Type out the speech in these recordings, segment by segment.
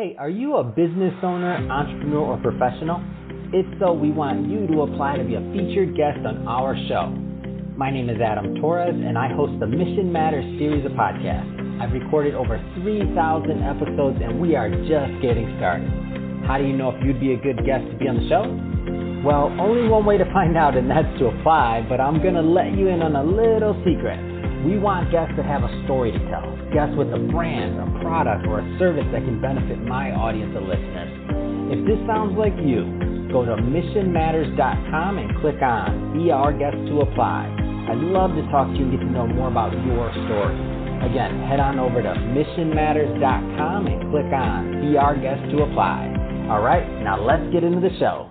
Hey, are you a business owner, entrepreneur, or professional? If so, we want you to apply to be a featured guest on our show. My name is Adam Torres, and I host the Mission Matters series of podcasts. I've recorded over 3,000 episodes, and we are just getting started. How do you know if you'd be a good guest to be on the show? Well, only one way to find out, and that's to apply, but I'm going to let you in on a little secret. We want guests that have a story to tell, guests with a brand, a product, or a service that can benefit my audience of listeners. If this sounds like you, go to missionmatters.com and click on Be Our Guest to apply. I'd love to talk to you and get to know more about your story. Again, head on over to missionmatters.com and click on Be Our Guest to apply. All right, now let's get into the show.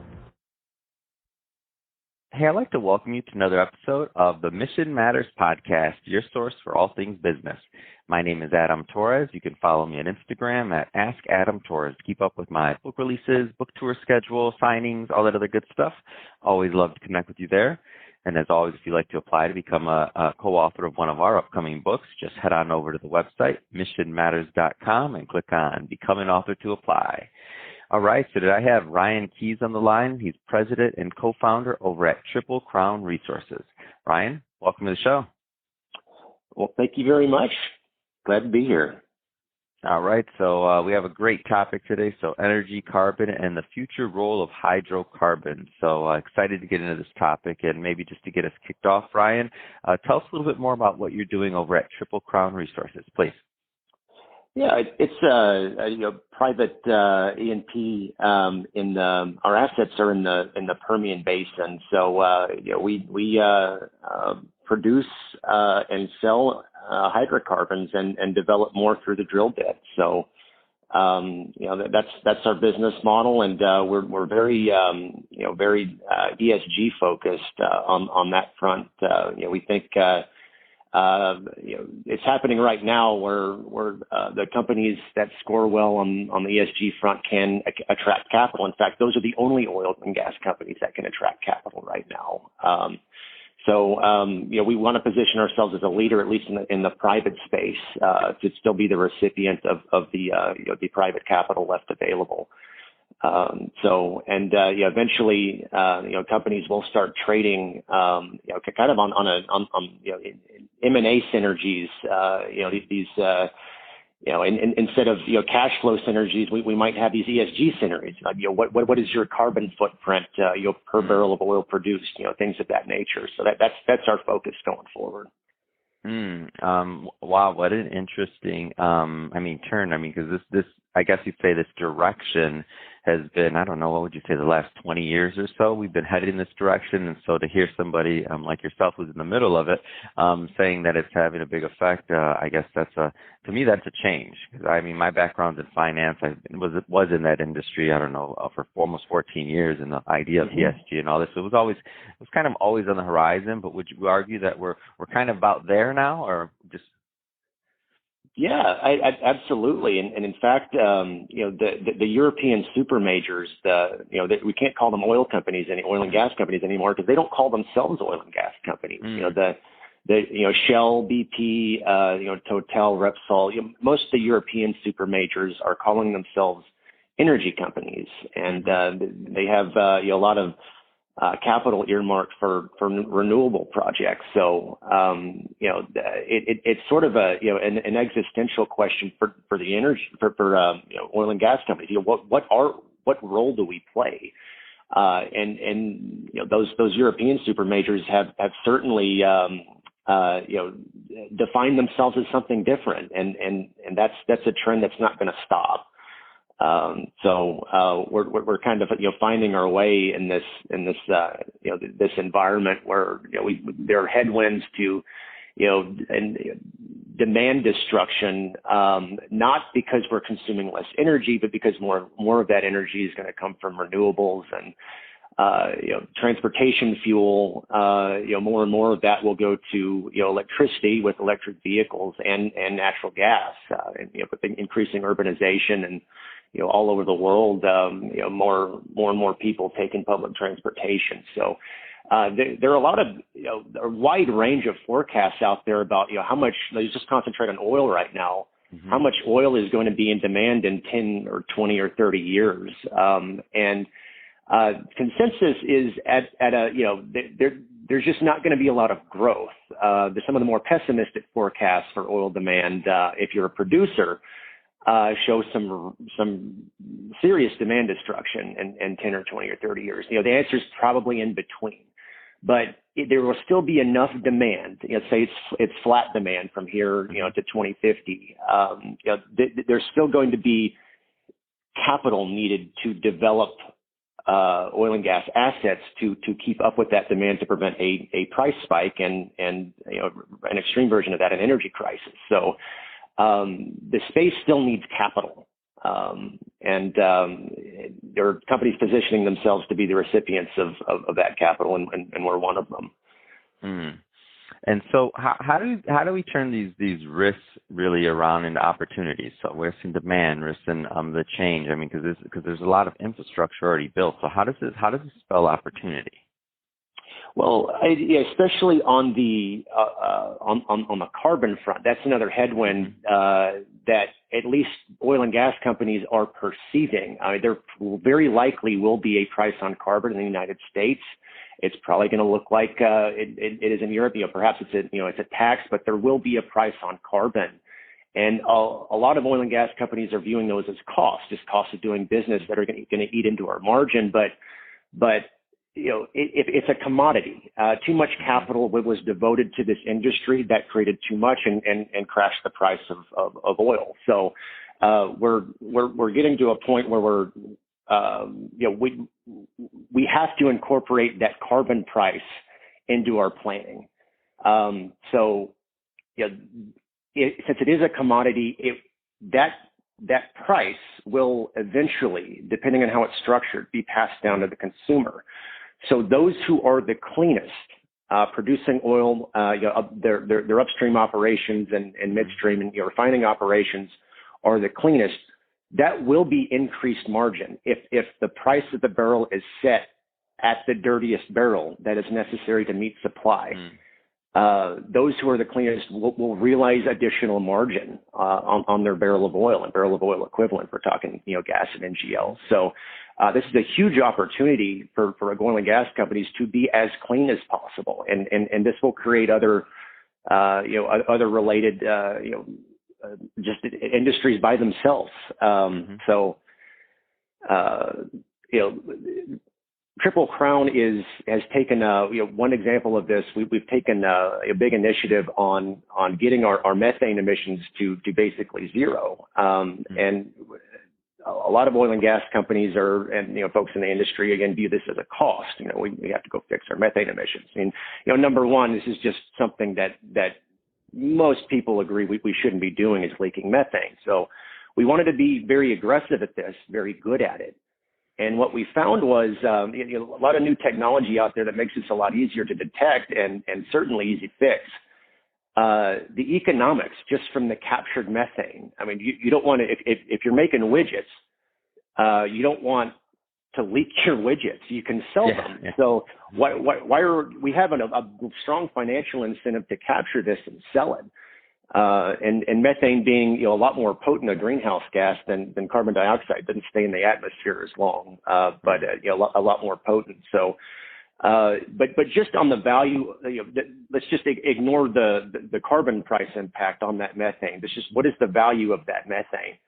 Hey, I'd like to welcome you to another episode of the Mission Matters podcast, your source for all things business. My name is Adam Torres. You can follow me on Instagram at AskAdamTorres. Keep up with my book releases, book tour schedule, signings, all that other good stuff. Always love to connect with you there. And as always, if you'd like to apply to become a co-author of one of our upcoming books, just head on over to the website, missionmatters.com, and click on Become an Author to apply. All right, so today I have Ryan Keys on the line. He's president and co-founder over at Triple Crown Resources. Ryan, welcome to the show. Well, thank you very much. Glad to be here. All right, so we have a great topic today, so energy, carbon, and the future role of hydrocarbons. So excited to get into this topic, and maybe just to get us kicked off, Ryan, tell us a little bit more about what you're doing over at Triple Crown Resources, please. Yeah, it's private E&P. Our assets are in the Permian Basin, so we produce and sell hydrocarbons and develop more through the drill bit. So that's our business model, and we're very ESG focused on that front. We think. It's happening right now where the companies that score well on the ESG front can attract capital. In fact, those are the only oil and gas companies that can attract capital right now. We want to position ourselves as a leader, at least in the private space, to still be the recipient of the private capital left available. Eventually, companies will start trading, kind of on M&A synergies. Instead of instead of cash flow synergies, we might have these ESG synergies. What is your carbon footprint, per barrel of oil produced, things of that nature. So that's our focus going forward. Wow, what an interesting, turn. Because this, I guess you'd say this direction has been, I don't know, what would you say, the last 20 years or so, we've been headed in this direction. And so to hear somebody like yourself who's in the middle of it, saying that it's having a big effect, I guess to me, that's a change. Because my background's in finance. I was in that industry, I don't know, for almost 14 years, and the idea of ESG and all this, it was kind of always on the horizon. But would you argue that we're kind of about there now, or just? Yeah, absolutely. And in fact, the European super majors, we can't call them oil and gas companies anymore, because they don't call themselves oil and gas companies. Shell, BP, Total, Repsol, most of the European super majors are calling themselves energy companies, and they have a lot of capital earmarked for renewable projects. So, it's sort of an existential question for the energy, for oil and gas companies. What role do we play? Those European super majors have certainly, defined themselves as something different. And that's a trend that's not going to stop. We're kind of finding our way in this this environment where there are headwinds to and demand destruction, not because we're consuming less energy, but because more of that energy is going to come from renewables and transportation fuel. More and more of that will go to electricity with electric vehicles and natural gas, with the increasing urbanization and all over the world, more and more people taking public transportation. So there are a lot of, a wide range of forecasts out there about, how much, let's just concentrate on oil right now, how much oil is going to be in demand in 10 or 20 or 30 years. Consensus is at a, there's just not going to be a lot of growth. Some of the more pessimistic forecasts for oil demand, if you're a producer, show some serious demand destruction in 10 or 20 or 30 years. The answer is probably in between. But there will still be enough demand. Say it's flat demand from here, to 2050. There's still going to be capital needed to develop oil and gas assets to keep up with that demand to prevent a price spike and an extreme version of that, an energy crisis. So the space still needs capital. There are companies positioning themselves to be the recipients of that capital, and we're one of them. Mm. And so, how do we turn these risks really around into opportunities? So, risks in demand, risks in the change. I mean, because there's a lot of infrastructure already built. So, how does this spell opportunity? Well, especially on the carbon front, that's another headwind that at least oil and gas companies are perceiving. There very likely will be a price on carbon in the United States. It's probably going to look like it is in Europe. Perhaps it's a tax, but there will be a price on carbon. And a lot of oil and gas companies are viewing those as costs of doing business that are going to eat into our margin. But it's a commodity. Too much capital was devoted to this industry that created too much and crashed the price of oil. So we're getting to a point where we have to incorporate that carbon price into our planning. Since it is a commodity, that price will eventually, depending on how it's structured, be passed down to the consumer. So those who are the cleanest, producing oil, their upstream operations and midstream and refining operations are the cleanest, that will be increased margin if the price of the barrel is set at the dirtiest barrel that is necessary to meet supply. Those who are the cleanest will realize additional margin on their barrel of oil and barrel of oil equivalent. We're talking gas and NGL. So this is a huge opportunity for oil and gas companies to be as clean as possible, and this will create other related just industries by themselves. So Triple Crown has taken one example of this. We've taken a big initiative on getting our methane emissions to basically zero. And a lot of oil and gas companies and folks in the industry again view this as a cost. We have to go fix our methane emissions. And number one, this is just something that most people agree we shouldn't be doing, is leaking methane. So we wanted to be very aggressive at this, very good at it. And what we found was a lot of new technology out there that makes this a lot easier to detect and certainly easy to fix. The economics just from the captured methane. I mean, you don't want to, if you're making widgets, you don't want to leak your widgets. You can sell them. Yeah. So why are we have a strong financial incentive to capture this and sell it? And methane being a lot more potent a greenhouse gas than carbon dioxide, doesn't stay in the atmosphere as long, but a lot more potent. So, but just on the value, let's just ignore the carbon price impact on that methane. It's just what is the value of that methane?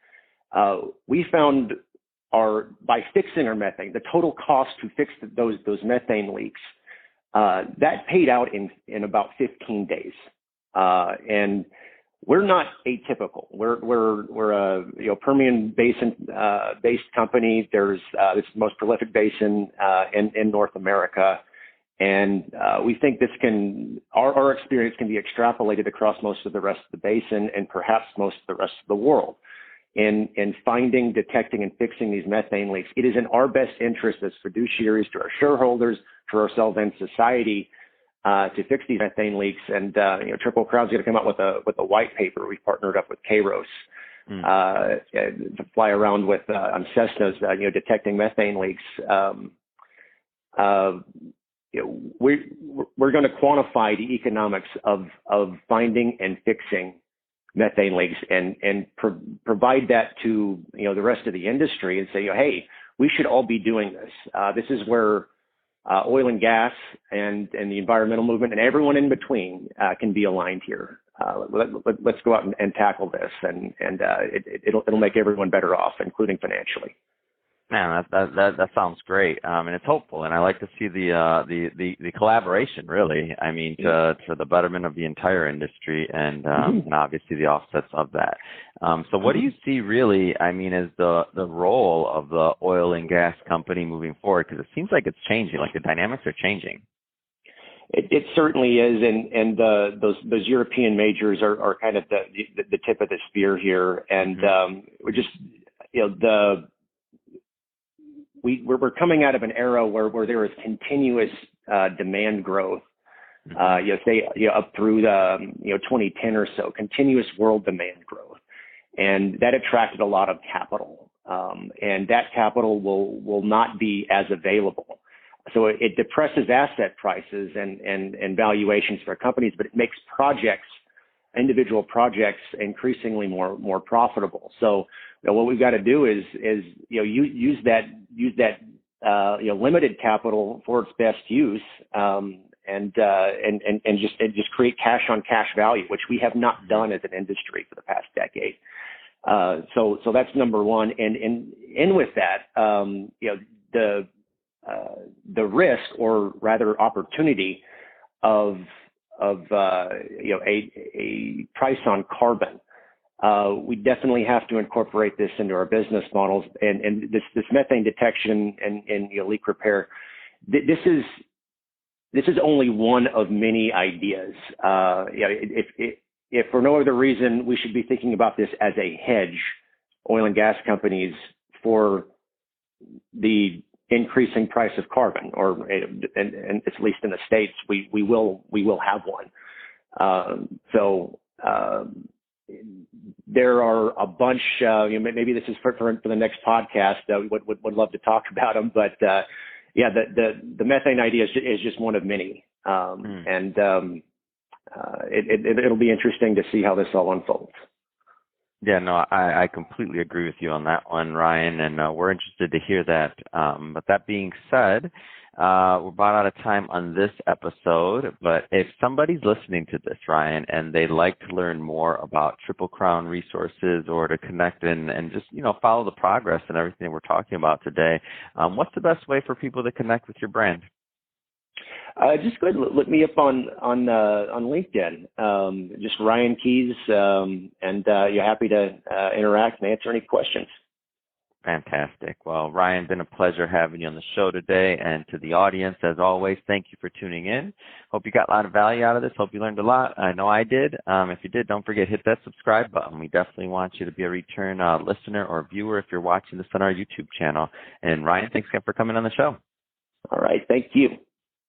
We found by fixing our methane, the total cost to fix those methane leaks, that paid out in about 15 days, and we're not atypical. We're a Permian Basin based company. There's this is the most prolific basin in North America, and we think our experience can be extrapolated across most of the rest of the basin and perhaps most of the rest of the world. In finding, detecting, and fixing these methane leaks, it is in our best interest as fiduciaries to our shareholders, to ourselves and society, to fix these methane leaks. And Triple Crown's going to come out with a white paper. We've partnered up with Kairos to fly around with on Cessnas, detecting methane leaks. We're going to quantify the economics of finding and fixing methane leaks and provide that to, the rest of the industry and say, hey, we should all be doing this. This is where oil and gas and the environmental movement and everyone in between can be aligned here. Let's go out and tackle this, and it'll make everyone better off, including financially. Man, that sounds great, and it's hopeful, and I like to see the collaboration. Really, I mean, for the betterment of the entire industry, and obviously the offsets of that. So, what do you see really? I mean, as the role of the oil and gas company moving forward? Because it seems like it's changing. Like the dynamics are changing. It certainly is, and those European majors are kind of the tip of the spear here, and we're just we're coming out of an era where there is continuous demand growth. Up through the 2010 or so, continuous world demand growth, and that attracted a lot of capital, and that capital will not be as available. So it depresses asset prices and valuations for companies, but it makes individual projects, increasingly more profitable. So what we've got to do is use that limited capital for its best use, and just create cash on cash value, which we have not done as an industry for the past decade. So that's number one, and with that, the risk, or rather opportunity, of a price on carbon. We definitely have to incorporate this into our business models, and this methane detection and leak repair. This is only one of many ideas. If for no other reason, we should be thinking about this as a hedge, oil and gas companies, for the increasing price of carbon, and at least in the States, we will have one. There are a bunch. Maybe this is for the next podcast. Would love to talk about them, but the methane idea is just one of many, and it'll be interesting to see how this all unfolds. Yeah, no, I completely agree with you on that one, Ryan, and we're interested to hear that. But that being said, we're about out of time on this episode, but if somebody's listening to this, Ryan, and they'd like to learn more about Triple Crown Resources, or to connect and just, follow the progress and everything we're talking about today, what's the best way for people to connect with your brand? Just go ahead and look me up on LinkedIn. Just Ryan Keys, and you're happy to interact and answer any questions. Fantastic. Well, Ryan, been a pleasure having you on the show today. And to the audience, as always, thank you for tuning in. Hope you got a lot of value out of this. Hope you learned a lot. I know I did. If you did, don't forget, hit that subscribe button. We definitely want you to be a return listener or viewer if you're watching this on our YouTube channel. And Ryan, thanks again for coming on the show. All right. Thank you.